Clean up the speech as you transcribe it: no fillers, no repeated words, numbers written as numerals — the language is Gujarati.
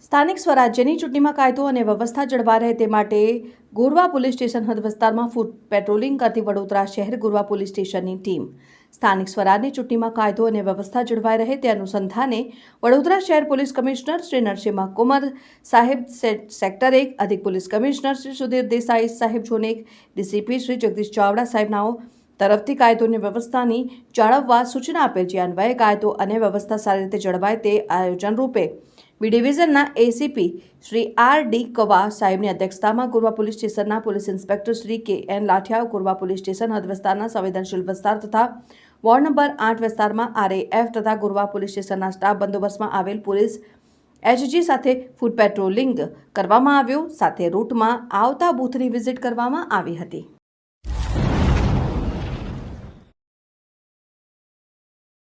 સ્થાનિક સ્વરાજ્યની ચૂંટણીમાં કાયદો અને વ્યવસ્થા જળવાઈ રહે તે માટે ગોરવા પોલીસ સ્ટેશન હદ વિસ્તારમાં ફૂટ પેટ્રોલિંગ કરતી વડોદરા શહેર ગોરવા પોલીસ સ્ટેશનની ટીમ સ્થાનિક સ્વરાજની ચૂંટણીમાં કાયદો અને વ્યવસ્થા જળવાઈ રહે તે અનુસંધાને વડોદરા શહેર પોલીસ કમિશનર શ્રી નરસિંહ કુમાર સાહેબ સેક્ટર 1 અધિક પોલીસ કમિશનર શ્રી સુધીર દેસાઈ સાહેબ ઝોન 1 ડીસીપી શ્રી જગદીશ ચાવડા સાહેબનાઓ તરફથી કાયદો અને વ્યવસ્થાની જાળવવા સૂચના આપેલ જે અન્વયે કાયદો અને વ્યવસ્થા સારી રીતે જળવાય તે આયોજન રૂપે બી ડિવિઝનના એસીપી શ્રી આર.ડી. કવા સાહેબની અધ્યક્ષતામાં ગોરવા પોલીસ સ્ટેશનના police inspector Shri K N. Lathiya Gorwa police station હદ વિસ્તારના સંવેદનશીલ વિસ્તાર તથા વોર્ડ નંબર 8 વિસ્તારમાં આરએએફ તથા ગોરવા પોલીસ સ્ટેશનના સ્ટાફ બંદોબસ્તમાં આવેલ પોલીસ એચજી સાથે ફૂટ પેટ્રોલિંગ કરવામાં આવ્યું સાથે રૂટમાં આવતા બૂથની વિઝિટ કરવામાં આવી હતી.